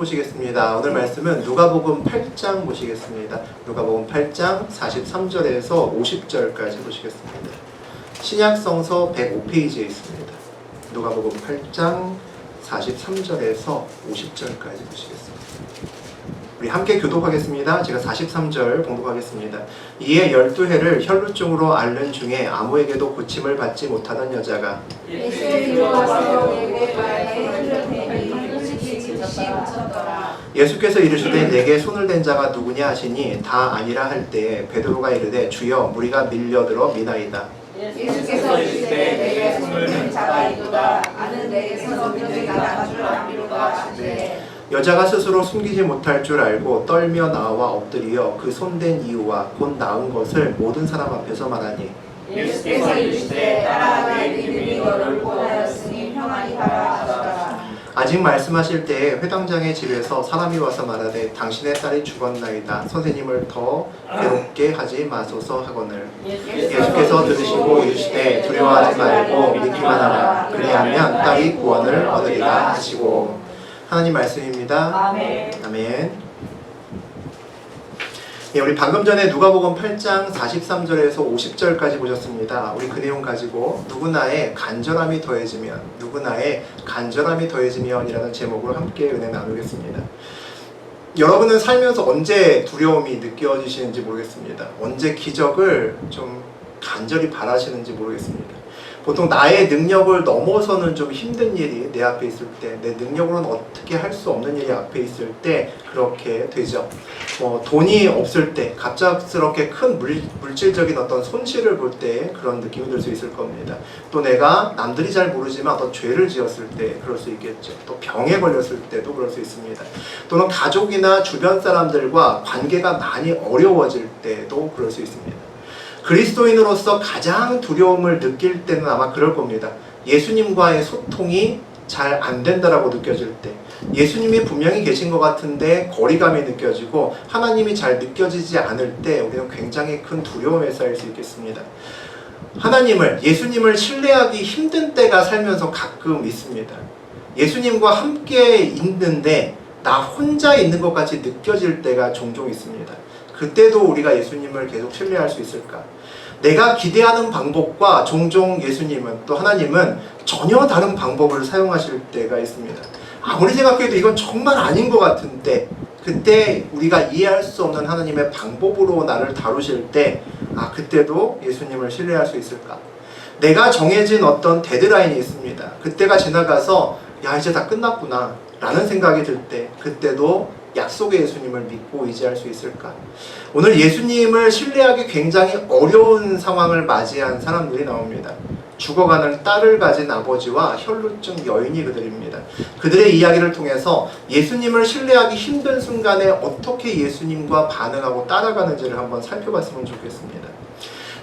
보시겠습니다. 오늘 말씀은 누가복음 8장 보시겠습니다. 누가복음 8장 43절에서 50절까지 보시겠습니다. 신약성서 105페이지에 있습니다. 누가복음 8장 43절에서 50절까지 보시겠습니다. 우리 함께 교독하겠습니다. 제가 43절 봉독하겠습니다. 이에 12해를 혈루증으로 앓는 중에 아무에게도 고침을 받지 못하던 여자가 예수의 뒤로 와서 내게 발에 손을 대니 묻혔더라. 예수께서 이르시되 내게 손을 댄 자가 누구냐 하시니 다 아니라 할 때에 베드로가 이르되 주여 무리가 밀려들어 미나이다. 예수께서 이르시되 내게 손을 댄 자가 이도다. 나는 내게서 무리가 나갈 줄 알미로다 하시되 여자가 스스로 숨기지 못할 줄 알고 떨며 나와 엎드리어 그 손댄 이유와 곧 나은 것을 모든 사람 앞에서 말하니 예수께서 이르시되 따라 내 믿음이 너를 구원하였으니 평안히 가라 하시더라. 아직 말씀하실 때에 회당장의 집에서 사람이 와서 말하되 당신의 딸이 죽었나이다. 선생님을 더 괴롭게 하지 마소서 하거늘 예수께서 들으시고 이르시되 두려워하지 말고 믿기만 하라. 그리하면 딸이 구원을 얻으리라 하시고. 하나님 말씀입니다. 아멘. 아멘. 예, 우리 방금 전에 누가복음 8장 43절에서 50절까지 보셨습니다. 우리 그 내용 가지고 누구나의 간절함이 더해지면이라는 제목으로 함께 은혜 나누겠습니다. 여러분은 살면서 언제 두려움이 느껴지시는지 모르겠습니다. 언제 기적을 좀 간절히 바라시는지 모르겠습니다. 보통 나의 능력을 넘어서는 좀 힘든 일이 내 앞에 있을 때, 내 능력으로는 어떻게 할 수 없는 일이 앞에 있을 때 그렇게 되죠. 돈이 없을 때, 갑작스럽게 큰 물질적인 어떤 손실을 볼 때 그런 느낌이 들 수 있을 겁니다. 또 내가 남들이 잘 모르지만 어떤 죄를 지었을 때 그럴 수 있겠죠. 또 병에 걸렸을 때도 그럴 수 있습니다. 또는 가족이나 주변 사람들과 관계가 많이 어려워질 때도 그럴 수 있습니다. 그리스도인으로서 가장 두려움을 느낄 때는 아마 그럴 겁니다. 예수님과의 소통이 잘 안 된다라고 느껴질 때, 예수님이 분명히 계신 것 같은데 거리감이 느껴지고 하나님이 잘 느껴지지 않을 때 우리는 굉장히 큰 두려움에 쌓일 수 있겠습니다. 예수님을 신뢰하기 힘든 때가 살면서 가끔 있습니다. 예수님과 함께 있는데 나 혼자 있는 것 같이 느껴질 때가 종종 있습니다. 그때도 우리가 예수님을 계속 신뢰할 수 있을까? 내가 기대하는 방법과 종종 예수님은, 또 하나님은 전혀 다른 방법을 사용하실 때가 있습니다. 아무리 생각해도 이건 정말 아닌 것 같은데, 그때 우리가 이해할 수 없는 하나님의 방법으로 나를 다루실 때, 그때도 예수님을 신뢰할 수 있을까? 내가 정해진 어떤 데드라인이 있습니다. 그때가 지나가서 이제 다 끝났구나 라는 생각이 들 때, 그때도 약속의 예수님을 믿고 의지할 수 있을까? 오늘 예수님을 신뢰하기 굉장히 어려운 상황을 맞이한 사람들이 나옵니다. 죽어가는 딸을 가진 아버지와 혈루증 여인이 그들입니다. 그들의 이야기를 통해서 예수님을 신뢰하기 힘든 순간에 어떻게 예수님과 반응하고 따라가는지를 한번 살펴봤으면 좋겠습니다.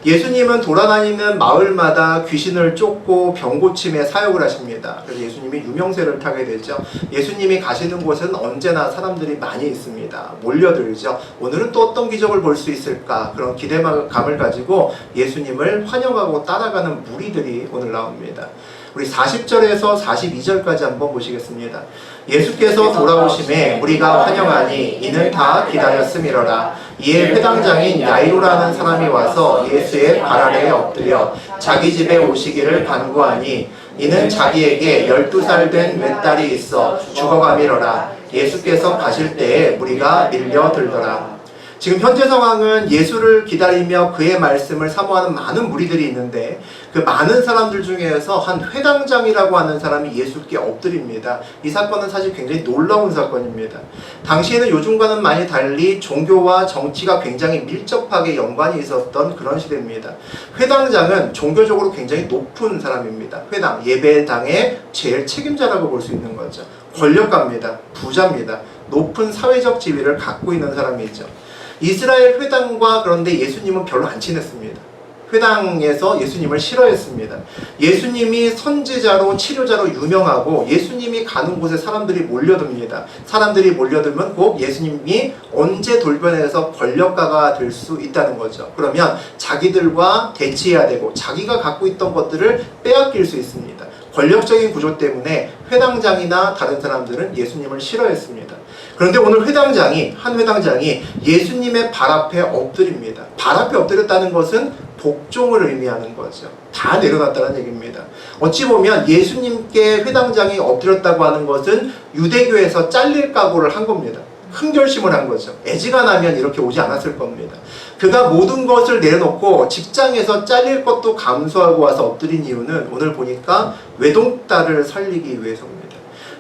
예수님은 돌아다니는 마을마다 귀신을 쫓고 병고침에 사역을 하십니다. 그래서 예수님이 유명세를 타게 되죠. 예수님이 가시는 곳은 언제나 사람들이 많이 있습니다. 몰려들죠. 오늘은 또 어떤 기적을 볼 수 있을까? 그런 기대감을 가지고 예수님을 환영하고 따라가는 무리들이 오늘 나옵니다. 우리 40절에서 42절까지 한번 보시겠습니다. 예수께서 돌아오심에 무리가 환영하니 이는 다 기다렸음이로라. 이에 회당장인 야이로라는 사람이 와서 예수의 발 아래에 엎드려 자기 집에 오시기를 간구하니 이는 자기에게 12살 된 외딸이 있어 죽어가미로라. 예수께서 가실 때에 무리가 밀려들더라. 지금 현재 상황은 예수를 기다리며 그의 말씀을 사모하는 많은 무리들이 있는데, 그 많은 사람들 중에서 한 회당장이라고 하는 사람이 예수께 엎드립니다. 이 사건은 사실 굉장히 놀라운 사건입니다. 당시에는 요즘과는 많이 달리 종교와 정치가 굉장히 밀접하게 연관이 있었던 그런 시대입니다. 회당장은 종교적으로 굉장히 높은 사람입니다. 회당, 예배당의 제일 책임자라고 볼 수 있는 거죠. 권력가입니다. 부자입니다. 높은 사회적 지위를 갖고 있는 사람이죠. 이스라엘 회당과 그런데 예수님은 별로 안 친했습니다. 회당에서 예수님을 싫어했습니다. 예수님이 선지자로 치료자로 유명하고 예수님이 가는 곳에 사람들이 몰려듭니다. 사람들이 몰려들면 곧 예수님이 언제 돌변해서 권력가가 될 수 있다는 거죠. 그러면 자기들과 대치해야 되고 자기가 갖고 있던 것들을 빼앗길 수 있습니다. 권력적인 구조 때문에 회당장이나 다른 사람들은 예수님을 싫어했습니다. 그런데 오늘 한 회당장이 예수님의 발 앞에 엎드립니다. 발 앞에 엎드렸다는 것은 복종을 의미하는 거죠. 다 내려놨다는 얘기입니다. 어찌 보면 예수님께 회당장이 엎드렸다고 하는 것은 유대교에서 잘릴 각오를 한 겁니다. 큰 결심을 한 거죠. 애지간하면 이렇게 오지 않았을 겁니다. 그가 모든 것을 내려놓고 직장에서 잘릴 것도 감수하고 와서 엎드린 이유는 오늘 보니까 외동딸을 살리기 위해서입니다.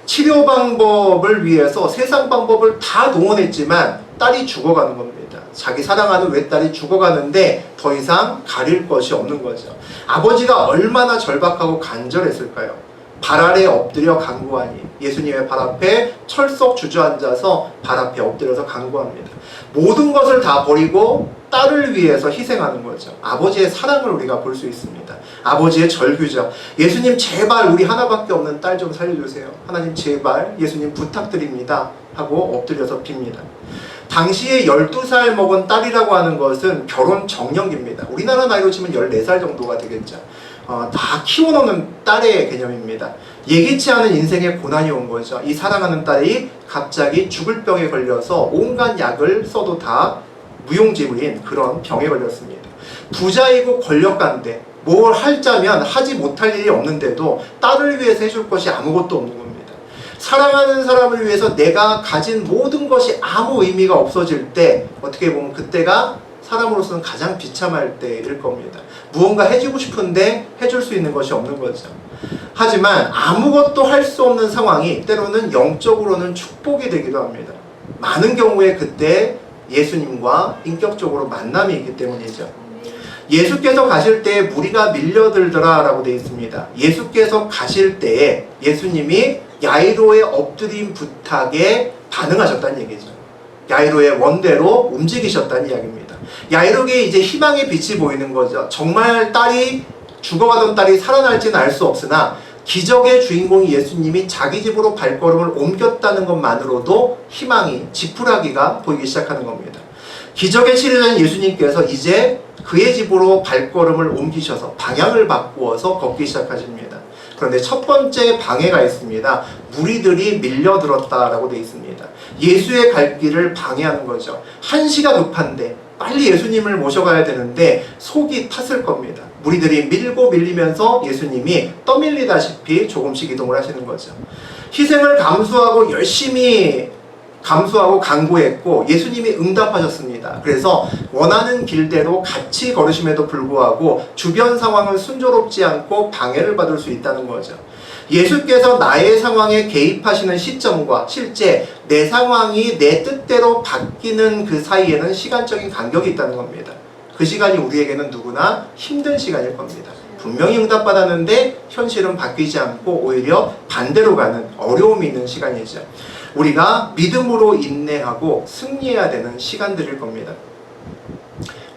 치료 방법을 위해서 세상 방법을 다 동원했지만 딸이 죽어가는 겁니다. 자기 사랑하는 외딸이 죽어가는데 더 이상 가릴 것이 없는 거죠. 아버지가 얼마나 절박하고 간절했을까요? 발 아래 엎드려 간구하니 예수님의 발 앞에 철썩 주저앉아서 발 앞에 엎드려서 간구합니다. 모든 것을 다 버리고 딸을 위해서 희생하는 거죠. 아버지의 사랑을 우리가 볼 수 있습니다. 아버지의 절규죠. 예수님 제발 우리 하나밖에 없는 딸 좀 살려주세요. 하나님 제발 예수님 부탁드립니다 하고 엎드려서 빕니다. 당시에 12살 먹은 딸이라고 하는 것은 결혼 정년기입니다. 우리나라 나이로 치면 14살 정도가 되겠죠. 다 키워놓는 딸의 개념입니다. 예기치 않은 인생의 고난이 온 거죠. 이 사랑하는 딸이 갑자기 죽을 병에 걸려서 온갖 약을 써도 다 무용지물인 그런 병에 걸렸습니다. 부자이고 권력가인데 뭘 할자면 하지 못할 일이 없는데도 딸을 위해서 해줄 것이 아무것도 없는 겁니다. 사랑하는 사람을 위해서 내가 가진 모든 것이 아무 의미가 없어질 때 어떻게 보면 그때가 사람으로서는 가장 비참할 때일 겁니다. 무언가 해주고 싶은데 해줄 수 있는 것이 없는 거죠. 하지만 아무것도 할 수 없는 상황이 때로는 영적으로는 축복이 되기도 합니다. 많은 경우에 그때 예수님과 인격적으로 만남이 있기 때문이죠. 예수께서 가실 때에 무리가 밀려들더라 라고 되어 있습니다. 예수께서 가실 때에 예수님이 야이로의 엎드린 부탁에 반응하셨다는 얘기죠. 야이로의 원대로 움직이셨다는 이야기입니다. 야이로에게 이제 희망의 빛이 보이는 거죠. 정말 죽어가던 딸이 살아날지는 알 수 없으나 기적의 주인공이 예수님이 자기 집으로 발걸음을 옮겼다는 것만으로도 희망이 지푸라기가 보이기 시작하는 겁니다. 기적의 치료자인 예수님께서 이제 그의 집으로 발걸음을 옮기셔서 방향을 바꾸어서 걷기 시작하십니다. 그런데 첫 번째 방해가 있습니다. 무리들이 밀려들었다라고 되어 있습니다. 예수의 갈 길을 방해하는 거죠. 한시가 급한데 빨리 예수님을 모셔가야 되는데 속이 탔을 겁니다. 무리들이 밀고 밀리면서 예수님이 떠밀리다시피 조금씩 이동을 하시는 거죠. 희생을 감수하고 열심히 간구했고 예수님이 응답하셨습니다. 그래서 원하는 길대로 같이 걸으심에도 불구하고 주변 상황은 순조롭지 않고 방해를 받을 수 있다는 거죠. 예수께서 나의 상황에 개입하시는 시점과 실제 내 상황이 내 뜻대로 바뀌는 그 사이에는 시간적인 간격이 있다는 겁니다. 그 시간이 우리에게는 누구나 힘든 시간일 겁니다. 분명히 응답받았는데 현실은 바뀌지 않고 오히려 반대로 가는 어려움이 있는 시간이죠. 우리가 믿음으로 인내하고 승리해야 되는 시간들일 겁니다.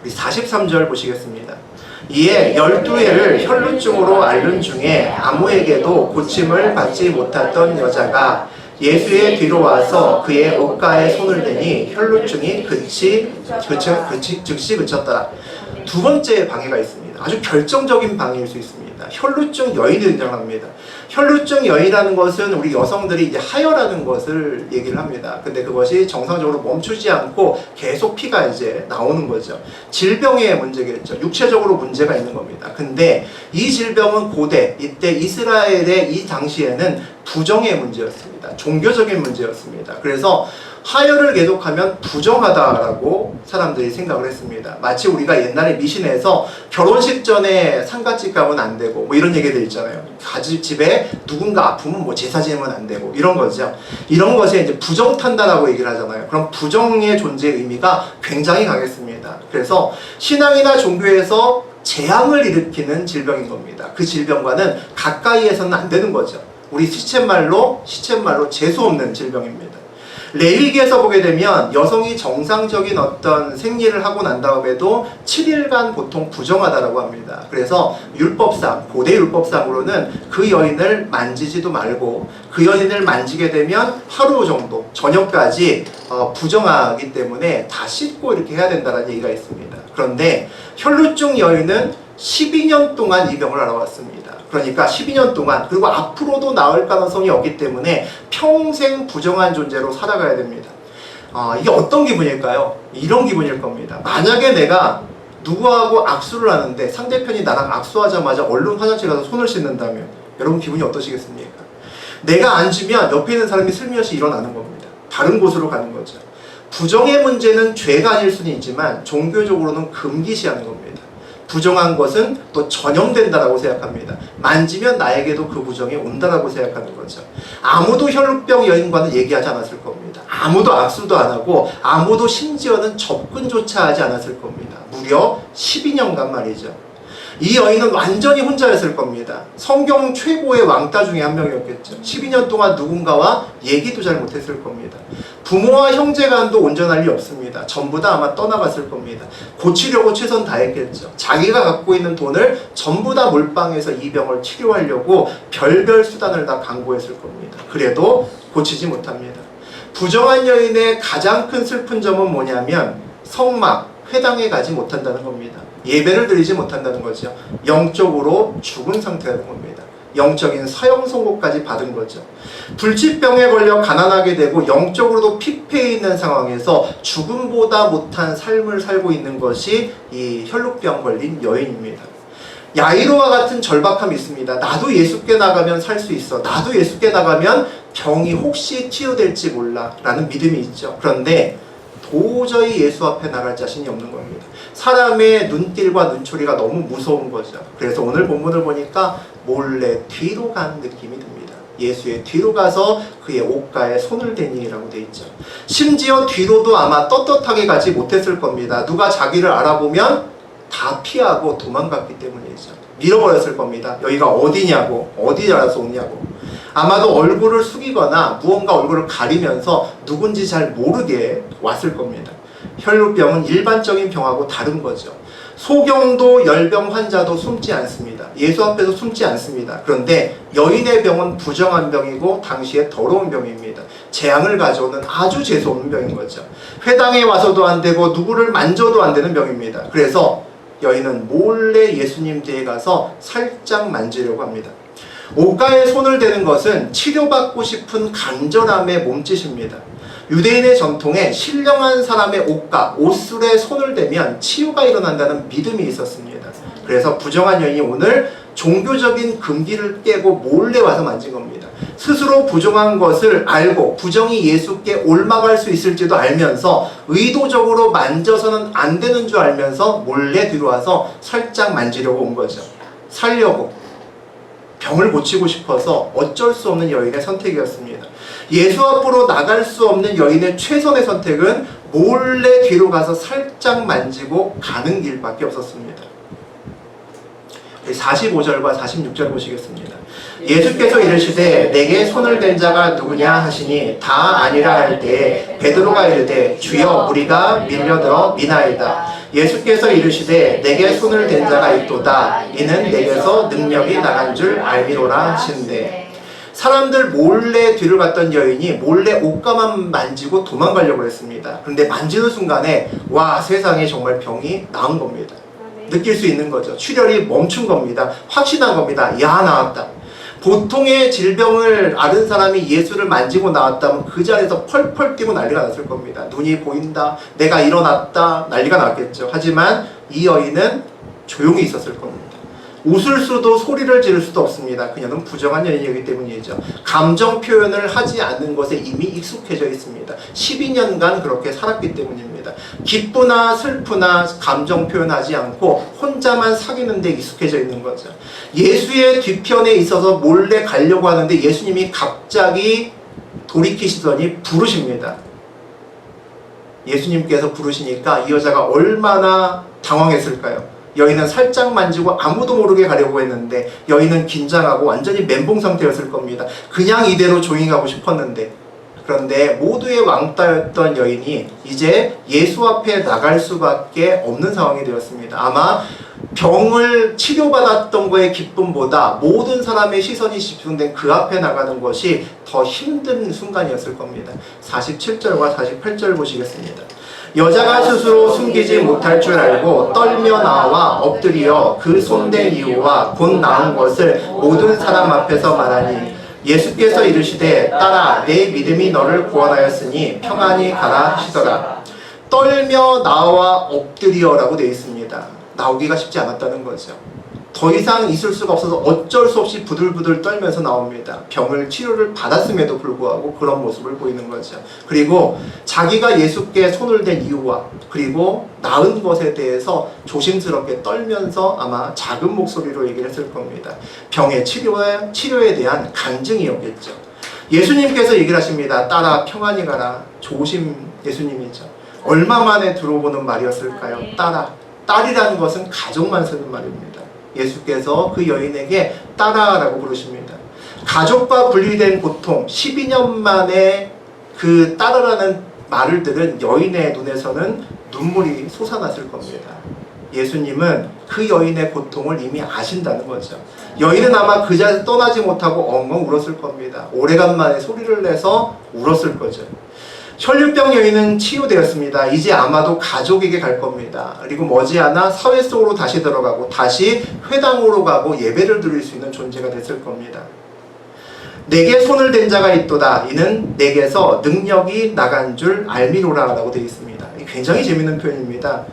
우리 43절 보시겠습니다. 이에 12해를 혈루증으로 앓는 중에 아무에게도 고침을 받지 못했던 여자가 예수의 뒤로 와서 그의 옷가에 손을 대니 혈루증이 즉시 그쳤더라. 두 번째 방해가 있습니다. 아주 결정적인 방해일 수 있습니다. 혈루증 여인이 등장합니다. 혈루증 여인이라는 것은 우리 여성들이 이제 하혈하는 것을 얘기를 합니다. 근데 그것이 정상적으로 멈추지 않고 계속 피가 이제 나오는 거죠. 질병의 문제겠죠. 육체적으로 문제가 있는 겁니다. 근데 이 질병은 고대, 이때 이스라엘의 이 당시에는 부정의 문제였습니다. 종교적인 문제였습니다. 그래서 하혈을 계속하면 부정하다라고 사람들이 생각을 했습니다. 마치 우리가 옛날에 미신에서 결혼식 전에 상갓집 가면 안 되고 뭐 이런 얘기들 있잖아요. 집에 누군가 아프면 뭐 제사 지내면 안 되고 이런 거죠. 이런 것에 이제 부정탄다라고 얘기를 하잖아요. 그럼 부정의 존재의 의미가 굉장히 강했습니다. 그래서 신앙이나 종교에서 재앙을 일으키는 질병인 겁니다. 그 질병과는 가까이에서는 안 되는 거죠. 우리 시쳇말로 재수 없는 질병입니다. 레위기에서 보게 되면 여성이 정상적인 어떤 생리를 하고 난 다음에도 7일간 보통 부정하다라고 합니다. 그래서 율법상, 고대 율법상으로는 그 여인을 만지지도 말고 그 여인을 만지게 되면 하루 정도, 저녁까지 부정하기 때문에 다 씻고 이렇게 해야 된다는 얘기가 있습니다. 그런데 혈루증 여인은 12년 동안 이 병을 알아왔습니다. 그러니까 12년 동안, 그리고 앞으로도 나을 가능성이 없기 때문에 평생 부정한 존재로 살아가야 됩니다. 이게 어떤 기분일까요? 이런 기분일 겁니다. 만약에 내가 누구하고 악수를 하는데 상대편이 나랑 악수하자마자 얼른 화장실 가서 손을 씻는다면 여러분 기분이 어떠시겠습니까? 내가 앉으면 옆에 있는 사람이 슬며시 일어나는 겁니다. 다른 곳으로 가는 거죠. 부정의 문제는 죄가 아닐 수는 있지만 종교적으로는 금기시하는 겁니다. 부정한 것은 또 전염된다라고 생각합니다. 만지면 나에게도 그 부정이 온다라고 생각하는 거죠. 아무도 혈루병 여인과는 얘기하지 않았을 겁니다. 아무도 악수도 안 하고 아무도 심지어는 접근조차 하지 않았을 겁니다. 무려 12년간 말이죠. 이 여인은 완전히 혼자였을 겁니다. 성경 최고의 왕따 중에 한 명이었겠죠. 12년 동안 누군가와 얘기도 잘 못했을 겁니다. 부모와 형제간도 온전할 리 없습니다. 전부 다 아마 떠나갔을 겁니다. 고치려고 최선 다했겠죠. 자기가 갖고 있는 돈을 전부 다 몰빵해서 이 병을 치료하려고 별별 수단을 다 강구했을 겁니다. 그래도 고치지 못합니다. 부정한 여인의 가장 큰 슬픈 점은 뭐냐면 성막, 회당에 가지 못한다는 겁니다. 예배를 드리지 못한다는 거죠. 영적으로 죽은 상태라는 겁니다. 영적인 사형 선고까지 받은 거죠. 불치병에 걸려 가난하게 되고 영적으로도 피폐해 있는 상황에서 죽음보다 못한 삶을 살고 있는 것이 이 혈루병 걸린 여인입니다. 야이로와 같은 절박함이 있습니다. 나도 예수께 나가면 살 수 있어. 나도 예수께 나가면 병이 혹시 치유될지 몰라 라는 믿음이 있죠. 그런데 도저히 예수 앞에 나갈 자신이 없는 겁니다. 사람의 눈길과 눈초리가 너무 무서운 거죠. 그래서 오늘 본문을 보니까 몰래 뒤로 간 느낌이 듭니다. 예수의 뒤로 가서 그의 옷가에 손을 대니라고 되어 있죠. 심지어 뒤로도 아마 떳떳하게 가지 못했을 겁니다. 누가 자기를 알아보면 다 피하고 도망갔기 때문이죠. 밀어버렸을 겁니다. 여기가 어디냐고, 어디 알아서 오냐고. 아마도 얼굴을 숙이거나 무언가 얼굴을 가리면서 누군지 잘 모르게 왔을 겁니다. 혈루병은 일반적인 병하고 다른 거죠. 소경도 열병 환자도 숨지 않습니다. 예수 앞에서 숨지 않습니다. 그런데 여인의 병은 부정한 병이고 당시에 더러운 병입니다. 재앙을 가져오는 아주 재수없는 병인 거죠. 회당에 와서도 안 되고 누구를 만져도 안 되는 병입니다. 그래서 여인은 몰래 예수님 뒤에 가서 살짝 만지려고 합니다. 옷가에 손을 대는 것은 치료받고 싶은 간절함의 몸짓입니다. 유대인의 전통에 신령한 사람의 옷가, 옷술에 손을 대면 치유가 일어난다는 믿음이 있었습니다. 그래서 부정한 여인이 오늘 종교적인 금기를 깨고 몰래 와서 만진 겁니다. 스스로 부정한 것을 알고 부정이 예수께 옮아갈 수 있을지도 알면서 의도적으로 만져서는 안 되는 줄 알면서 몰래 뒤로 와서 살짝 만지려고 온 거죠. 살려고. 병을 고치고 싶어서 어쩔 수 없는 여인의 선택이었습니다. 예수 앞으로 나갈 수 없는 여인의 최선의 선택은 몰래 뒤로 가서 살짝 만지고 가는 길밖에 없었습니다. 45절과 46절 보시겠습니다. 예수께서 이르시되 내게 손을 댄 자가 누구냐 하시니 다 아니라 할 때에 베드로가 이르되 주여 우리가 밀려들어 미나이다. 예수께서 이르시되 내게 손을 댄 자가 있도다. 이는 내게서 능력이 나간 줄 알미로라 하시는데 사람들 몰래 뒤를 갔던 여인이 몰래 옷가만 만지고 도망가려고 했습니다. 그런데 만지는 순간에 와 세상에 정말 병이 나은 겁니다. 느낄 수 있는 거죠. 출혈이 멈춘 겁니다. 확신한 겁니다. 야 나았다. 보통의 질병을 앓은 사람이 예수를 만지고 나왔다면 그 자리에서 펄펄 뛰고 난리가 났을 겁니다. 눈이 보인다. 내가 일어났다. 난리가 났겠죠. 하지만 이 여인은 조용히 있었을 겁니다. 웃을 수도 소리를 지를 수도 없습니다. 그녀는 부정한 여인이기 때문이죠. 감정 표현을 하지 않는 것에 이미 익숙해져 있습니다. 12년간 그렇게 살았기 때문입니다. 기쁘나 슬프나 감정 표현하지 않고 혼자만 사귀는 데 익숙해져 있는 거죠. 예수의 뒤편에 있어서 몰래 가려고 하는데 예수님이 갑자기 돌이키시더니 부르십니다. 예수님께서 부르시니까 이 여자가 얼마나 당황했을까요? 여인은 살짝 만지고 아무도 모르게 가려고 했는데 여인은 긴장하고 완전히 멘붕 상태였을 겁니다. 그냥 이대로 조용히 가고 싶었는데 그런데 모두의 왕따였던 여인이 이제 예수 앞에 나갈 수밖에 없는 상황이 되었습니다. 아마 병을 치료받았던 거의 기쁨보다 모든 사람의 시선이 집중된 그 앞에 나가는 것이 더 힘든 순간이었을 겁니다. 47절과 48절 보시겠습니다. 여자가 스스로 숨기지 못할 줄 알고 떨며 나와 엎드려 그 손댄 이유와 곧 나은 것을 모든 사람 앞에서 말하니 예수께서 이르시되 딸아 내 믿음이 너를 구원하였으니 평안히 가라 하시더라. 떨며 나와 엎드리어라고 되어 있습니다. 나오기가 쉽지 않았다는 거죠. 더 이상 있을 수가 없어서 어쩔 수 없이 부들부들 떨면서 나옵니다. 병을 치료를 받았음에도 불구하고 그런 모습을 보이는 거죠. 그리고 자기가 예수께 손을 댄 이유와 그리고 나은 것에 대해서 조심스럽게 떨면서 아마 작은 목소리로 얘기를 했을 겁니다. 병의 치료에 대한 간증이었겠죠. 예수님께서 얘기를 하십니다. 딸아 평안히 가라. 조심 예수님이죠. 얼마 만에 들어보는 말이었을까요? 딸아. 딸이라는 것은 가족만 쓰는 말입니다. 예수께서 그 여인에게 딸아라고 부르십니다. 가족과 분리된 고통, 12년 만에 그 딸아라는 말을 들은 여인의 눈에서는 눈물이 솟아났을 겁니다. 예수님은 그 여인의 고통을 이미 아신다는 거죠. 여인은 아마 그 자리에서 떠나지 못하고 엉엉 울었을 겁니다. 오래간만에 소리를 내서 울었을 거죠. 혈류병 여인은 치유되었습니다. 이제 아마도 가족에게 갈 겁니다. 그리고 머지않아 사회 속으로 다시 들어가고 다시 회당으로 가고 예배를 드릴 수 있는 존재가 됐을 겁니다. 내게 손을 댄 자가 있도다. 이는 내게서 능력이 나간 줄 알미로라 라고 되어 있습니다. 굉장히 재밌는 표현입니다.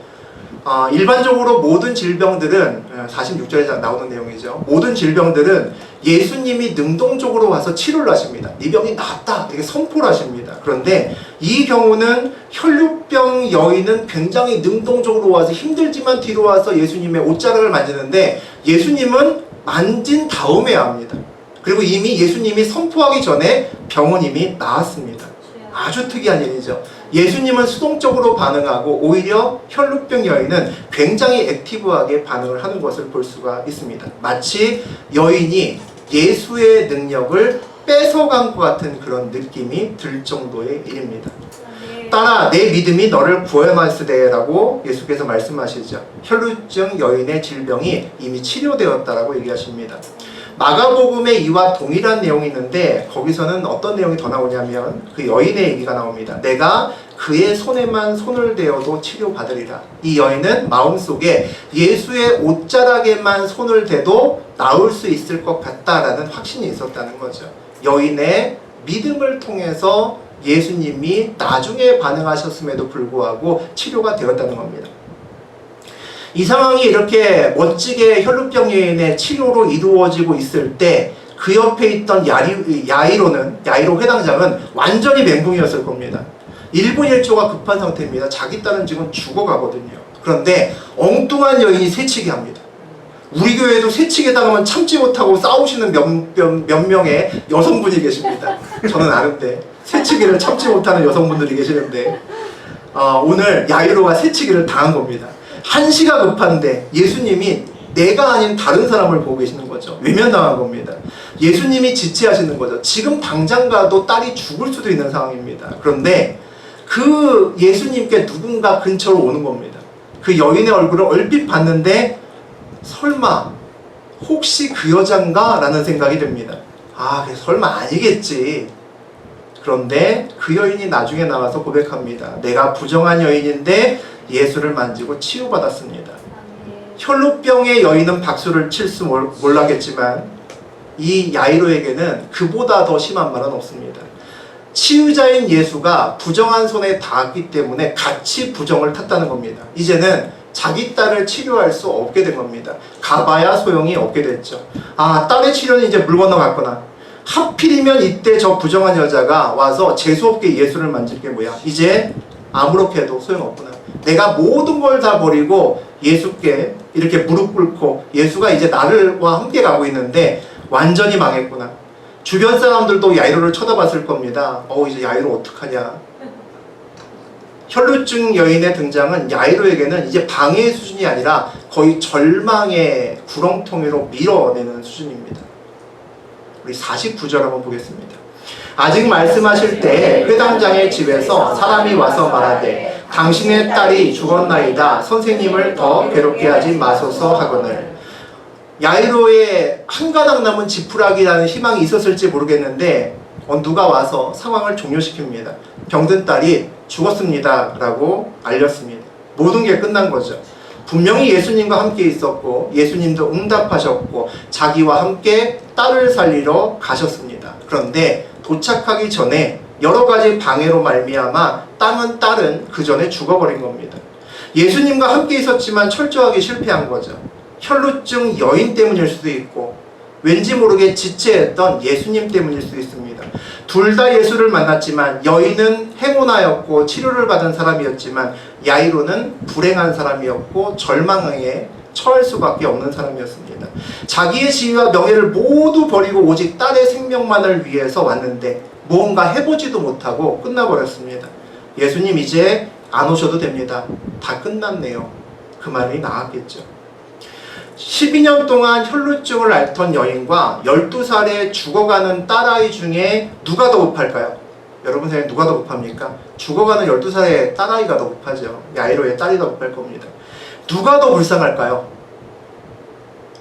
일반적으로 모든 질병들은 46절에 나오는 내용이죠. 모든 질병들은 예수님이 능동적으로 와서 치료를 하십니다. 네 병이 낫다 이렇게 선포를 하십니다. 그런데 이 경우는 혈류병 여인은 굉장히 능동적으로 와서 힘들지만 뒤로 와서 예수님의 옷자락을 만지는데 예수님은 만진 다음에 합니다. 그리고 이미 예수님이 선포하기 전에 병은 이미 나았습니다. 아주 특이한 일이죠. 예수님은 수동적으로 반응하고 오히려 혈루병 여인은 굉장히 액티브하게 반응을 하는 것을 볼 수가 있습니다. 마치 여인이 예수의 능력을 뺏어간 것 같은 그런 느낌이 들 정도의 일입니다. 딸아 내 믿음이 너를 구원하였으되라고 예수께서 말씀하시죠. 혈루증 여인의 질병이 이미 치료되었다라고 얘기하십니다. 마가복음에 이와 동일한 내용이 있는데 거기서는 어떤 내용이 더 나오냐면 그 여인의 얘기가 나옵니다. 내가 그의 손에만 손을 대어도 치료받으리라. 이 여인은 마음속에 예수의 옷자락에만 손을 대도 나을 수 있을 것 같다라는 확신이 있었다는 거죠. 여인의 믿음을 통해서 예수님이 나중에 반응하셨음에도 불구하고 치료가 되었다는 겁니다. 이 상황이 이렇게 멋지게 혈루병 여인의 치료로 이루어지고 있을 때 그 옆에 있던 야이로 회당장은 완전히 멘붕이었을 겁니다. 1분 1초가 급한 상태입니다. 자기 딸은 지금 죽어가거든요. 그런데 엉뚱한 여인이 새치기 합니다. 우리 교회에도 새치기 당하면 참지 못하고 싸우시는 몇 명의 여성분이 계십니다. 저는 아는데 새치기를 참지 못하는 여성분들이 계시는데 오늘 야이로가 새치기를 당한 겁니다. 한시가 급한데 예수님이 내가 아닌 다른 사람을 보고 계시는 거죠. 외면당한 겁니다. 예수님이 지체하시는 거죠. 지금 당장 가도 딸이 죽을 수도 있는 상황입니다. 그런데 그 예수님께 누군가 근처로 오는 겁니다. 그 여인의 얼굴을 얼핏 봤는데 설마 혹시 그 여잔가? 라는 생각이 듭니다. 설마 아니겠지. 그런데 그 여인이 나중에 나와서 고백합니다. 내가 부정한 여인인데 예수를 만지고 치유받았습니다. 혈루병의 여인은 박수를 칠 수 몰랐겠지만 이 야이로에게는 그보다 더 심한 말은 없습니다. 치유자인 예수가 부정한 손에 닿았기 때문에 같이 부정을 탔다는 겁니다. 이제는 자기 딸을 치료할 수 없게 된 겁니다. 가봐야 소용이 없게 됐죠. 딸의 치료는 이제 물 건너갔구나. 하필이면 이때 저 부정한 여자가 와서 재수없게 예수를 만질 게 뭐야. 이제 아무렇게 해도 소용없구나. 내가 모든 걸 다 버리고 예수께 이렇게 무릎 꿇고 예수가 이제 나와 함께 가고 있는데 완전히 망했구나. 주변 사람들도 야이로를 쳐다봤을 겁니다. 이제 야이로 어떡하냐. 혈루증 여인의 등장은 야이로에게는 이제 방해의 수준이 아니라 거의 절망의 구렁텅이로 밀어내는 수준입니다. 우리 49절 한번 보겠습니다. 아직 말씀하실 때 회당장의 집에서 사람이 와서 말하되 당신의 딸이 죽었나이다. 선생님을 더 괴롭게 하지 마소서 하거늘. 야이로의 한 가닥 남은 지푸라기라는 희망이 있었을지 모르겠는데 누가 와서 상황을 종료시킵니다. 병든 딸이 죽었습니다 라고 알렸습니다. 모든 게 끝난 거죠. 분명히 예수님과 함께 있었고 예수님도 응답하셨고 자기와 함께 딸을 살리러 가셨습니다. 그런데 도착하기 전에 여러 가지 방해로 말미암아 딸은 그 전에 죽어버린 겁니다. 예수님과 함께 있었지만 철저하게 실패한 거죠. 혈루증 여인 때문일 수도 있고 왠지 모르게 지체했던 예수님 때문일 수도 있습니다. 둘 다 예수를 만났지만 여인은 행운하였고 치료를 받은 사람이었지만 야이로는 불행한 사람이었고 절망에 처할 수밖에 없는 사람이었습니다. 자기의 지위와 명예를 모두 버리고 오직 딸의 생명만을 위해서 왔는데 무언가 해보지도 못하고 끝나버렸습니다. 예수님 이제 안 오셔도 됩니다. 다 끝났네요. 그 말이 나았겠죠. 12년 동안 혈루증을 앓던 여인과 12살에 죽어가는 딸아이 중에 누가 더 급할까요? 여러분 생각에 누가 더 급합니까? 죽어가는 12살의 딸아이가 더 급하죠. 야이로의 딸이 더 급할 겁니다. 누가 더 불쌍할까요?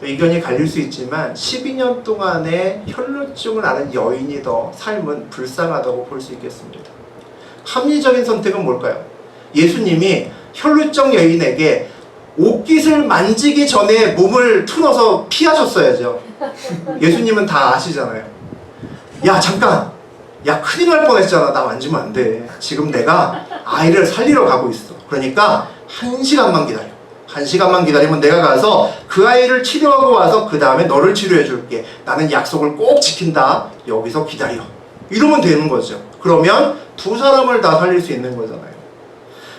의견이 갈릴 수 있지만 12년 동안의 혈루증을 앓은 여인이 더 삶은 불쌍하다고 볼 수 있겠습니다. 합리적인 선택은 뭘까요? 예수님이 혈루증 여인에게 옷깃을 만지기 전에 몸을 틀어서 피하셨어야죠. 예수님은 다 아시잖아요. 야 잠깐! 야 큰일 날 뻔했잖아. 나 만지면 안 돼. 지금 내가 아이를 살리러 가고 있어. 그러니까 1시간만 기다려. 1시간만 기다리면 내가 가서 그 아이를 치료하고 와서 그 다음에 너를 치료해 줄게. 나는 약속을 꼭 지킨다. 여기서 기다려. 이러면 되는 거죠. 그러면 두 사람을 다 살릴 수 있는 거잖아요.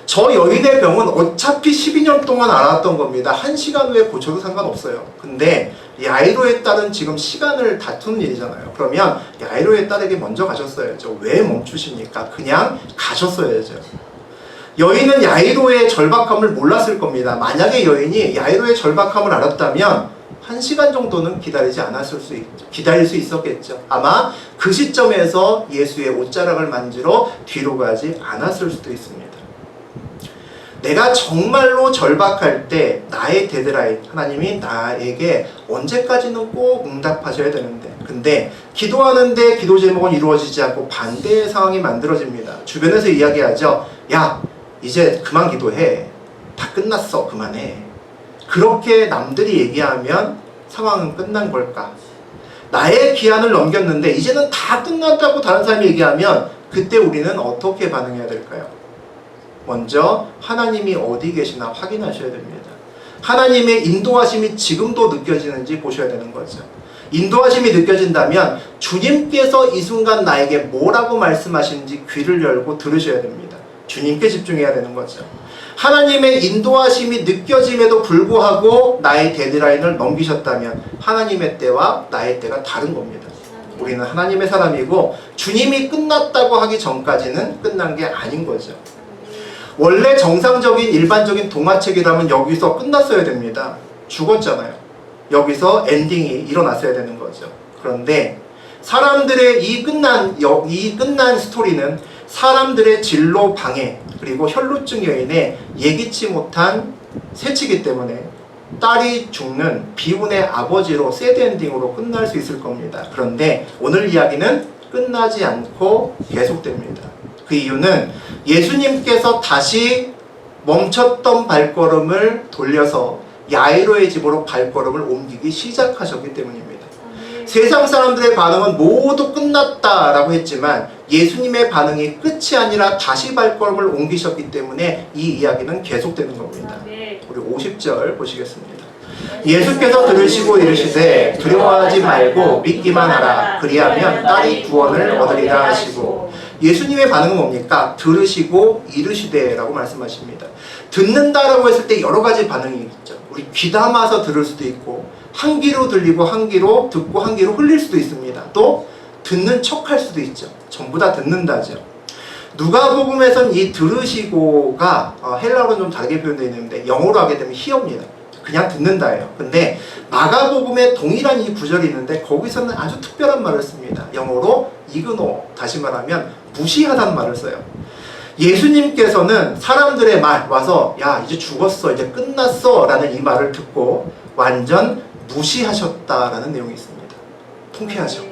저 여인의 병은 어차피 12년 동안 앓았던 겁니다. 1시간 후에 고쳐도 상관없어요. 근데 야이로의 딸은 지금 시간을 다투는 일이잖아요. 그러면 야이로의 딸에게 먼저 가셨어야죠. 왜 멈추십니까? 그냥 가셨어야죠. 여인은 야이로의 절박함을 몰랐을 겁니다. 만약에 여인이 야이로의 절박함을 알았다면 1시간 정도는 기다릴 수 있었겠죠. 아마 그 시점에서 예수의 옷자락을 만지러 뒤로 가지 않았을 수도 있습니다. 내가 정말로 절박할 때 나의 데드라인, 하나님이 나에게 언제까지는 꼭 응답하셔야 되는데, 근데 기도하는데 기도 제목은 이루어지지 않고 반대의 상황이 만들어집니다. 주변에서 이야기하죠. 야 이제 그만 기도해. 다 끝났어. 그만해. 그렇게 남들이 얘기하면 상황은 끝난 걸까? 나의 기한을 넘겼는데 이제는 다 끝났다고 다른 사람이 얘기하면 그때 우리는 어떻게 반응해야 될까요? 먼저 하나님이 어디 계시나 확인하셔야 됩니다. 하나님의 인도하심이 지금도 느껴지는지 보셔야 되는 거죠. 인도하심이 느껴진다면 주님께서 이 순간 나에게 뭐라고 말씀하시는지 귀를 열고 들으셔야 됩니다. 주님께 집중해야 되는 거죠. 하나님의 인도하심이 느껴짐에도 불구하고 나의 데드라인을 넘기셨다면 하나님의 때와 나의 때가 다른 겁니다. 우리는 하나님의 사람이고 주님이 끝났다고 하기 전까지는 끝난 게 아닌 거죠. 원래 정상적인 일반적인 동화책이라면 여기서 끝났어야 됩니다. 죽었잖아요. 여기서 엔딩이 일어났어야 되는 거죠. 그런데 사람들의 이 끝난 스토리는 사람들의 진로 방해 그리고 혈루증 여인의 예기치 못한 세치기 때문에 딸이 죽는 비운의 아버지로 새드 엔딩으로 끝날 수 있을 겁니다. 그런데 오늘 이야기는 끝나지 않고 계속됩니다. 그 이유는 예수님께서 다시 멈췄던 발걸음을 돌려서 야이로의 집으로 발걸음을 옮기기 시작하셨기 때문입니다. 세상 사람들의 반응은 모두 끝났다라고 했지만 예수님의 반응이 끝이 아니라 다시 발걸음을 옮기셨기 때문에 이 이야기는 계속되는 겁니다. 우리 50절 보시겠습니다. 예수께서 들으시고 이르시되 두려워하지 말고 믿기만 하라. 그리하면 딸이 구원을 얻으리라 하시고, 예수님의 반응은 뭡니까? 들으시고 이르시되라고 말씀하십니다. 듣는다라고 했을 때 여러 가지 반응이 있죠. 우리 귀담아서 들을 수도 있고, 한 귀로 들리고 한 귀로 듣고 한 귀로 흘릴 수도 있습니다. 또 듣는 척할 수도 있죠. 전부 다 듣는다죠. 누가복음에선 이 들으시고가 헬라어로는 좀 다르게 표현되어 있는데 영어로 하게 되면 히어입니다. 그냥 듣는다예요. 근데 마가복음에 동일한 이 구절이 있는데 거기서는 아주 특별한 말을 씁니다. 영어로 이그노, 다시 말하면 무시하다는 말을 써요. 예수님께서는 사람들의 말 와서 야 이제 죽었어, 이제 끝났어 라는 이 말을 듣고 완전 무시하셨다라는 내용이 있습니다. 통쾌하죠.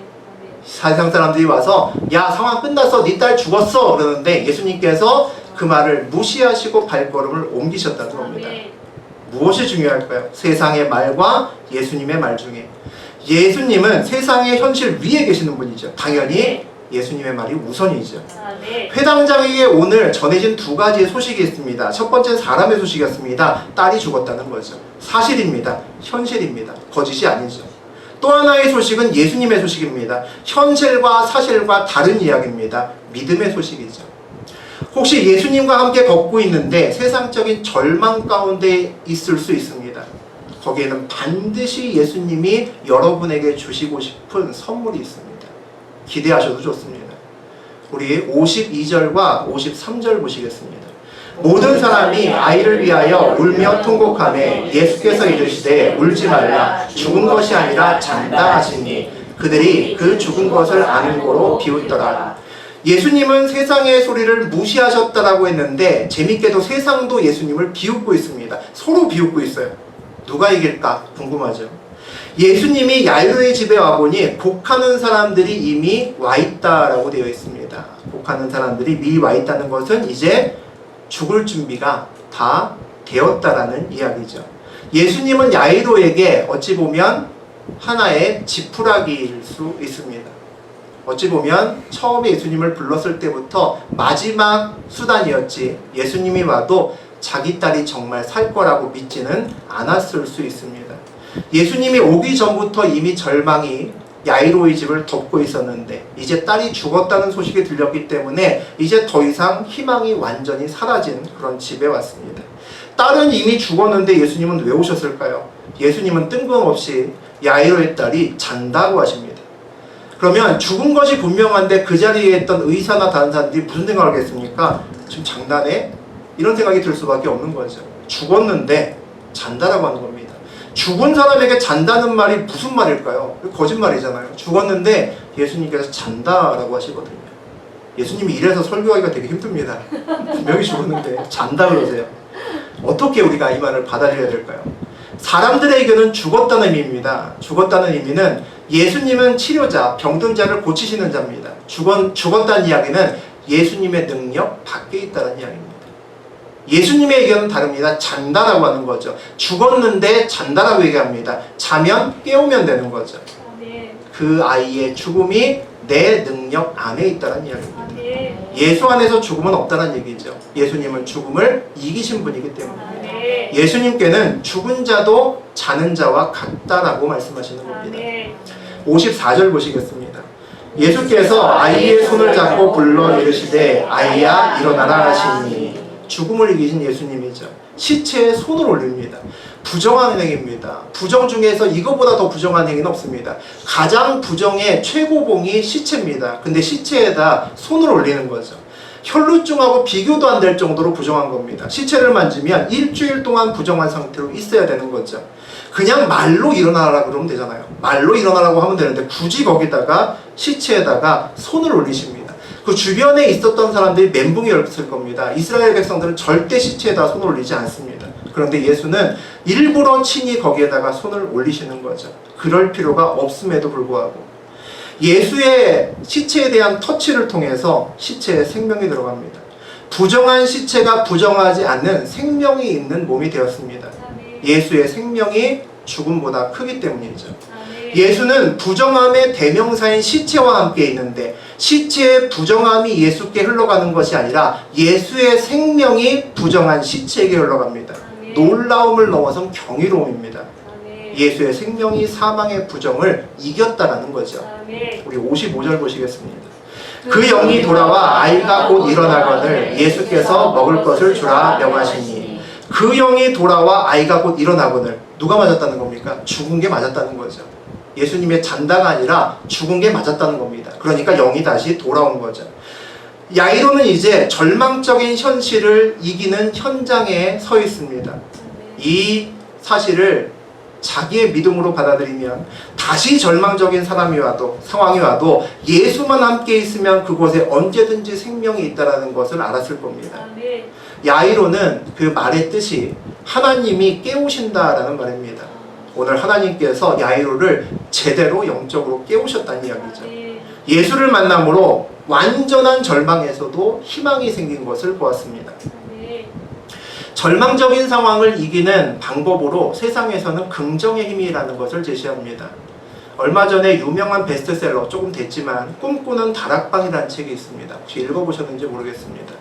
세상 사람들이 와서 야 상황 끝났어, 네 딸 죽었어 그러는데 예수님께서 그 말을 무시하시고 발걸음을 옮기셨다는 겁니다. 무엇이 중요할까요? 세상의 말과 예수님의 말 중에 예수님은 세상의 현실 위에 계시는 분이죠. 당연히 예수님의 말이 우선이죠. 회당장에게 오늘 전해진 두 가지의 소식이 있습니다. 첫 번째는 사람의 소식이었습니다. 딸이 죽었다는 거죠. 사실입니다. 현실입니다. 거짓이 아니죠. 또 하나의 소식은 예수님의 소식입니다. 현실과 사실과 다른 이야기입니다. 믿음의 소식이죠. 혹시 예수님과 함께 걷고 있는데 세상적인 절망 가운데 있을 수 있습니다. 거기에는 반드시 예수님이 여러분에게 주시고 싶은 선물이 있습니다. 기대하셔도 좋습니다. 우리 52절과 53절 보시겠습니다. 모든 사람이 아이를 위하여 울며 통곡하며 예수께서 이르시되 울지 말라 죽은 것이 아니라 잔다 하시니 그들이 그 죽은 것을 아는 고로 비웃더라. 예수님은 세상의 소리를 무시하셨다라고 했는데 재밌게도 세상도 예수님을 비웃고 있습니다. 서로 비웃고 있어요. 누가 이길까 궁금하죠. 예수님이 야이로의 집에 와보니 곡하는 사람들이 이미 와있다라고 되어 있습니다. 곡하는 사람들이 미리 와있다는 것은 이제 죽을 준비가 다 되었다라는 이야기죠. 예수님은 야이로에게 어찌 보면 하나의 지푸라기일 수 있습니다. 어찌 보면 처음에 예수님을 불렀을 때부터 마지막 수단이었지 예수님이 와도 자기 딸이 정말 살 거라고 믿지는 않았을 수 있습니다. 예수님이 오기 전부터 이미 절망이 야이로의 집을 덮고 있었는데 이제 딸이 죽었다는 소식이 들렸기 때문에 이제 더 이상 희망이 완전히 사라진 그런 집에 왔습니다. 딸은 이미 죽었는데 예수님은 왜 오셨을까요? 예수님은 뜬금없이 야이로의 딸이 잔다고 하십니다. 그러면 죽은 것이 분명한데 그 자리에 있던 의사나 다른 사람들이 무슨 생각을 하겠습니까? 지금 장난해? 이런 생각이 들 수밖에 없는 거죠. 죽었는데 잔다라고 하는 겁니다. 죽은 사람에게 잔다는 말이 무슨 말일까요? 거짓말이잖아요. 죽었는데 예수님께서 잔다라고 하시거든요. 예수님이 이래서 설교하기가 되게 힘듭니다. 분명히 죽었는데 잔다 그러세요. 어떻게 우리가 이 말을 받아들여야 될까요? 사람들에게는 죽었다는 의미입니다. 죽었다는 의미는 예수님은 치료자, 병든 자를 고치시는 자입니다. 죽었다는 이야기는 예수님의 능력 밖에 있다는 이야기입니다. 예수님의 의견은 다릅니다. 잔다라고 하는 거죠. 죽었는데 잔다라고 얘기합니다. 자면 깨우면 되는 거죠. 그 아이의 죽음이 내 능력 안에 있다는 이야기입니다. 예수 안에서 죽음은 없다는 얘기죠. 예수님은 죽음을 이기신 분이기 때문에 예수님께는 죽은 자도 자는 자와 같다라고 말씀하시는 겁니다. 54절 보시겠습니다. 예수께서 아이의 손을 잡고 불러 이르시되 아이야 일어나라 하시니 죽음을 이기신 예수님이죠. 시체에 손을 올립니다. 부정한 행위입니다. 부정 중에서 이거보다 더 부정한 행위는 없습니다. 가장 부정의 최고봉이 시체입니다. 근데 시체에다 손을 올리는 거죠. 혈루증하고 비교도 안 될 정도로 부정한 겁니다. 시체를 만지면 일주일 동안 부정한 상태로 있어야 되는 거죠. 그냥 말로 일어나라 그러면 되잖아요. 말로 일어나라고 하면 되는데 굳이 거기다가 시체에다가 손을 올리십니다. 그 주변에 있었던 사람들이 멘붕이었을 겁니다. 이스라엘 백성들은 절대 시체에다 손을 올리지 않습니다. 그런데 예수는 일부러 친히 거기에다가 손을 올리시는 거죠. 그럴 필요가 없음에도 불구하고 예수의 시체에 대한 터치를 통해서 시체에 생명이 들어갑니다. 부정한 시체가 부정하지 않는 생명이 있는 몸이 되었습니다. 예수의 생명이 죽음보다 크기 때문이죠. 예수는 부정함의 대명사인 시체와 함께 있는데 시체의 부정함이 예수께 흘러가는 것이 아니라 예수의 생명이 부정한 시체에게 흘러갑니다. 놀라움을 넘어선 경이로움입니다. 예수의 생명이 사망의 부정을 이겼다라는 거죠. 우리 55절 보시겠습니다. 그 영이 돌아와 아이가 곧 일어나거늘 예수께서 먹을 것을 주라 명하시니 그 영이 돌아와 아이가 곧 일어나거늘 누가 맞았다는 겁니까? 죽은 게 맞았다는 거죠. 예수님의 잔다가 아니라 죽은 게 맞았다는 겁니다. 그러니까 영이 다시 돌아온 거죠. 야이로는 이제 절망적인 현실을 이기는 현장에 서 있습니다. 이 사실을 자기의 믿음으로 받아들이면 다시 절망적인 상황이 와도 예수만 함께 있으면 그곳에 언제든지 생명이 있다는 것을 알았을 겁니다. 야이로는 그 말의 뜻이 하나님이 깨우신다라는 말입니다. 오늘 하나님께서 야이로를 제대로 영적으로 깨우셨다는 이야기죠. 예수를 만남으로 완전한 절망에서도 희망이 생긴 것을 보았습니다. 절망적인 상황을 이기는 방법으로 세상에서는 긍정의 힘이라는 것을 제시합니다. 얼마 전에 유명한 베스트셀러, 조금 됐지만 꿈꾸는 다락방이라는 책이 있습니다. 혹시 읽어보셨는지 모르겠습니다.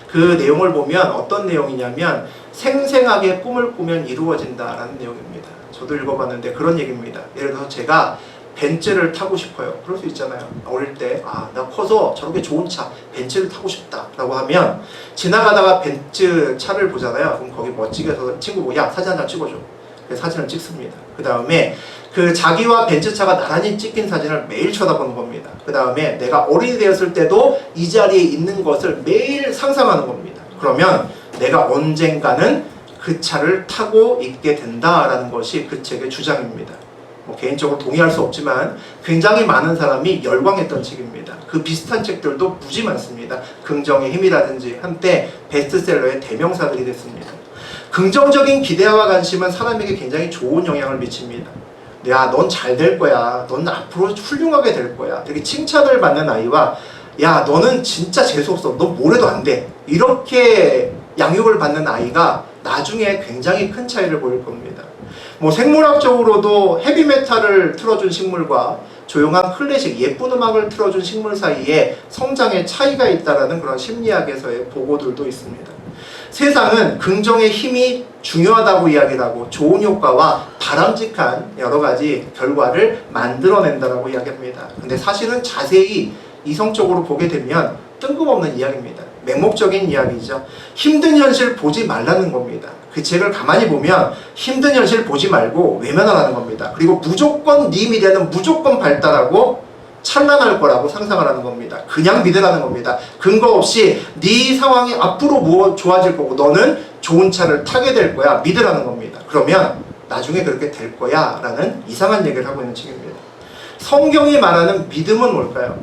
그 내용을 보면 어떤 내용이냐면 생생하게 꿈을 꾸면 이루어진다라는 내용입니다. 저도 읽어봤는데 그런 얘기입니다. 예를 들어서 제가 벤츠를 타고 싶어요. 그럴 수 있잖아요. 어릴 때 나 커서 저렇게 좋은 차 벤츠를 타고 싶다 라고 하면 지나가다가 벤츠 차를 보잖아요. 그럼 거기 멋지게 해서 친구 보고 야 사진 한 장 찍어줘. 그래서 사진을 찍습니다. 그 다음에 그 자기와 벤츠차가 나란히 찍힌 사진을 매일 쳐다보는 겁니다. 그 다음에 내가 어린이 되었을 때도 이 자리에 있는 것을 매일 상상하는 겁니다. 그러면 내가 언젠가는 그 차를 타고 있게 된다라는 것이 그 책의 주장입니다. 개인적으로 동의할 수 없지만 굉장히 많은 사람이 열광했던 책입니다. 그 비슷한 책들도 무지 많습니다. 긍정의 힘이라든지 한때 베스트셀러의 대명사들이 됐습니다. 긍정적인 기대와 관심은 사람에게 굉장히 좋은 영향을 미칩니다. 야, 넌 잘 될 거야. 넌 앞으로 훌륭하게 될 거야. 이렇게 칭찬을 받는 아이와 야, 너는 진짜 재수없어. 너 뭘 해도 안 돼. 이렇게 양육을 받는 아이가 나중에 굉장히 큰 차이를 보일 겁니다. 생물학적으로도 헤비메탈을 틀어준 식물과 조용한 클래식, 예쁜 음악을 틀어준 식물 사이에 성장의 차이가 있다는 그런 심리학에서의 보고들도 있습니다. 세상은 긍정의 힘이 중요하다고 이야기를 하고 좋은 효과와 바람직한 여러 가지 결과를 만들어낸다고 이야기합니다. 근데 사실은 자세히 이성적으로 보게 되면 뜬금없는 이야기입니다. 맹목적인 이야기죠. 힘든 현실 보지 말라는 겁니다. 그 책을 가만히 보면 힘든 현실 보지 말고 외면하라는 겁니다. 그리고 무조건 네 미래는 무조건 발달하고 찬란할 거라고 상상하라는 겁니다. 그냥 믿으라는 겁니다. 근거 없이 네 상황이 앞으로 좋아질 거고 너는 좋은 차를 타게 될 거야. 믿으라는 겁니다. 그러면 나중에 그렇게 될 거야 라는 이상한 얘기를 하고 있는 책입니다. 성경이 말하는 믿음은 뭘까요?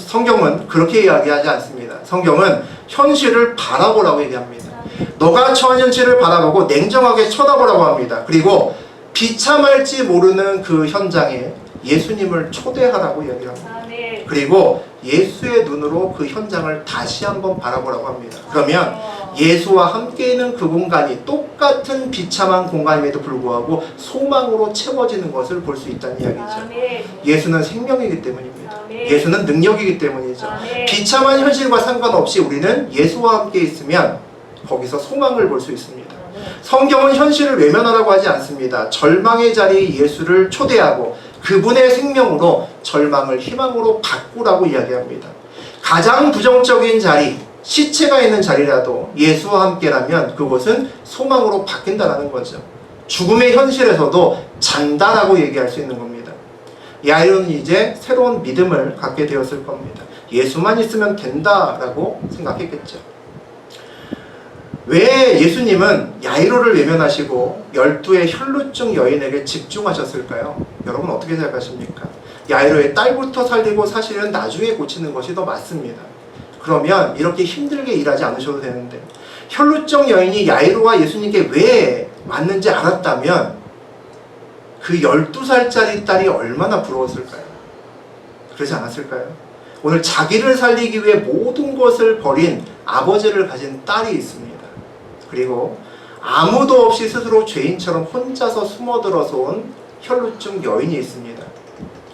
성경은 그렇게 이야기하지 않습니다. 성경은 현실을 바라보라고 얘기합니다. 너가 처한 현실을 바라보고 냉정하게 쳐다보라고 합니다. 그리고 비참할지 모르는 그 현장에 예수님을 초대하라고 이야기합니다. 그리고 예수의 눈으로 그 현장을 다시 한번 바라보라고 합니다. 그러면 예수와 함께 있는 그 공간이 똑같은 비참한 공간임에도 불구하고 소망으로 채워지는 것을 볼 수 있다는 이야기죠. 예수는 생명이기 때문입니다. 예수는 능력이기 때문이죠. 비참한 현실과 상관없이 우리는 예수와 함께 있으면 거기서 소망을 볼 수 있습니다. 성경은 현실을 외면하라고 하지 않습니다. 절망의 자리에 예수를 초대하고 그분의 생명으로 절망을 희망으로 바꾸라고 이야기합니다. 가장 부정적인 자리, 시체가 있는 자리라도 예수와 함께라면 그곳은 소망으로 바뀐다는 거죠. 죽음의 현실에서도 잔다라고 얘기할 수 있는 겁니다. 야이로는 이제 새로운 믿음을 갖게 되었을 겁니다. 예수만 있으면 된다라고 생각했겠죠. 왜 예수님은 야이로를 외면하시고 12의 혈루증 여인에게 집중하셨을까요? 여러분 어떻게 생각하십니까? 야이로의 딸부터 살리고 사실은 나중에 고치는 것이 더 맞습니다. 그러면 이렇게 힘들게 일하지 않으셔도 되는데 혈루증 여인이 야이로와 예수님께 왜 왔는지 알았다면 그 12살짜리 딸이 얼마나 부러웠을까요? 그러지 않았을까요? 오늘 자기를 살리기 위해 모든 것을 버린 아버지를 가진 딸이 있습니다. 그리고 아무도 없이 스스로 죄인처럼 혼자서 숨어들어서 온 혈루증 여인이 있습니다.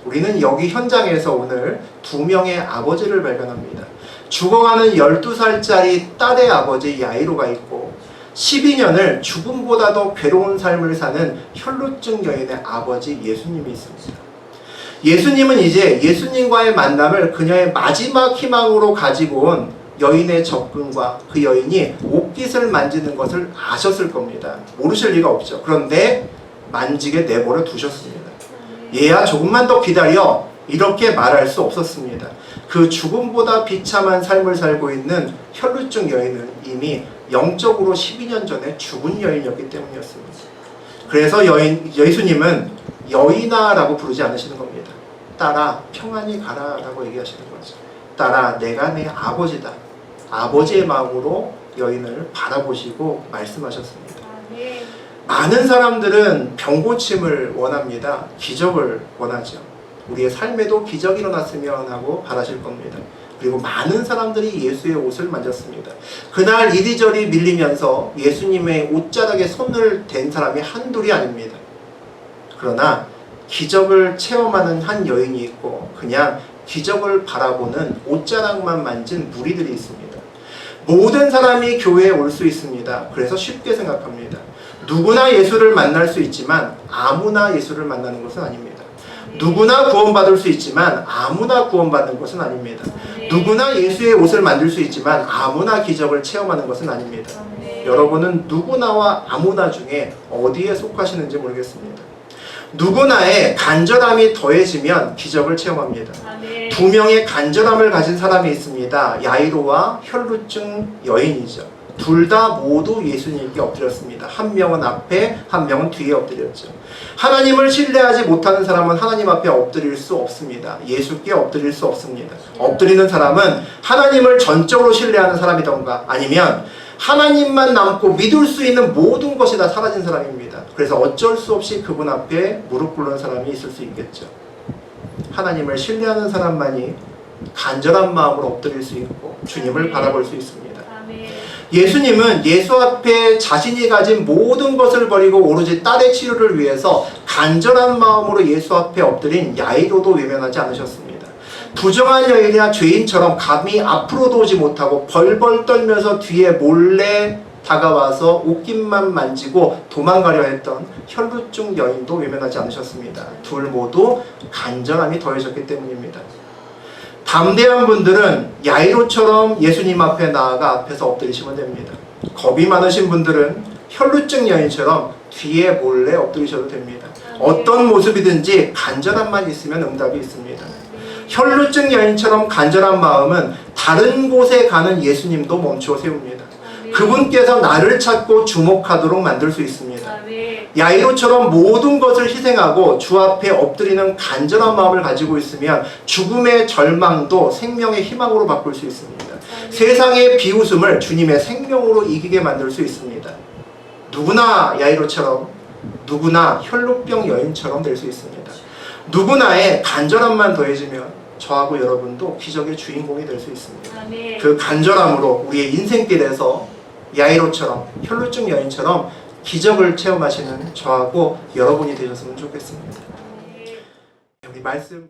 우리는 여기 현장에서 오늘 2명의 아버지를 발견합니다. 죽어가는 12살짜리 딸의 아버지 야이로가 있고 12년을 죽음보다도 괴로운 삶을 사는 혈루증 여인의 아버지 예수님이 있습니다. 예수님은 이제 예수님과의 만남을 그녀의 마지막 희망으로 가지고 온 여인의 접근과 그 여인이 옷깃을 만지는 것을 아셨을 겁니다. 모르실 리가 없죠. 그런데 만지게 내버려 두셨습니다. 얘야 조금만 더 기다려 이렇게 말할 수 없었습니다. 그 죽음보다 비참한 삶을 살고 있는 혈루증 여인은 이미 영적으로 12년 전에 죽은 여인이었기 때문이었습니다. 그래서 예수님은 여인아 라고 부르지 않으시는 겁니다. 딸아 평안히 가라 라고 얘기하시는 거죠. 딸아 내가 내 아버지다. 아버지의 마음으로 여인을 바라보시고 말씀하셨습니다. 많은 사람들은 병고침을 원합니다. 기적을 원하죠. 우리의 삶에도 기적이 일어났으면 하고 바라실 겁니다. 그리고 많은 사람들이 예수의 옷을 만졌습니다. 그날 이리저리 밀리면서 예수님의 옷자락에 손을 댄 사람이 한둘이 아닙니다. 그러나 기적을 체험하는 한 여인이 있고 그냥 기적을 바라보는 옷자락만 만진 무리들이 있습니다. 모든 사람이 교회에 올 수 있습니다. 그래서 쉽게 생각합니다. 누구나 예수를 만날 수 있지만 아무나 예수를 만나는 것은 아닙니다. 누구나 구원받을 수 있지만 아무나 구원받는 것은 아닙니다. 누구나 예수의 옷을 만들 수 있지만 아무나 기적을 체험하는 것은 아닙니다. 여러분은 누구나와 아무나 중에 어디에 속하시는지 모르겠습니다. 누구나의 간절함이 더해지면 기적을 체험합니다. 두 명의 간절함을 가진 사람이 있습니다. 야이로와 혈루증 여인이죠. 둘 다 모두 예수님께 엎드렸습니다. 한 명은 앞에, 한 명은 뒤에 엎드렸죠. 하나님을 신뢰하지 못하는 사람은 하나님 앞에 엎드릴 수 없습니다. 예수께 엎드릴 수 없습니다. 엎드리는 사람은 하나님을 전적으로 신뢰하는 사람이던가 아니면 하나님만 남고 믿을 수 있는 모든 것이 다 사라진 사람입니다. 그래서 어쩔 수 없이 그분 앞에 무릎 꿇는 사람이 있을 수 있겠죠. 하나님을 신뢰하는 사람만이 간절한 마음으로 엎드릴 수 있고 주님을 바라볼 수 있습니다. 예수님은 예수 앞에 자신이 가진 모든 것을 버리고 오로지 딸의 치료를 위해서 간절한 마음으로 예수 앞에 엎드린 야이로도 외면하지 않으셨습니다. 부정한 여인이나 죄인처럼 감히 앞으로도 오지 못하고 벌벌 떨면서 뒤에 몰래 다가와서 옷깃만 만지고 도망가려 했던 혈루증 여인도 외면하지 않으셨습니다. 둘 모두 간절함이 더해졌기 때문입니다. 담대한 분들은 야이로처럼 예수님 앞에 나아가 앞에서 엎드리시면 됩니다. 겁이 많으신 분들은 혈루증 여인처럼 뒤에 몰래 엎드리셔도 됩니다. 어떤 모습이든지 간절함만 있으면 응답이 있습니다. 혈루증 여인처럼 간절한 마음은 다른 곳에 가는 예수님도 멈추어 세웁니다. 그분께서 나를 찾고 주목하도록 만들 수 있습니다. 야이로처럼 모든 것을 희생하고 주 앞에 엎드리는 간절한 마음을 가지고 있으면 죽음의 절망도 생명의 희망으로 바꿀 수 있습니다. 세상의 비웃음을 주님의 생명으로 이기게 만들 수 있습니다. 누구나 야이로처럼, 누구나 혈루병 여인처럼 될 수 있습니다. 누구나의 간절함만 더해지면 저하고 여러분도 기적의 주인공이 될 수 있습니다. 그 간절함으로 우리의 인생길에서 야이로처럼, 혈루증 여인처럼 기적을 체험하시는 저하고 여러분이 되셨으면 좋겠습니다. 우리 말씀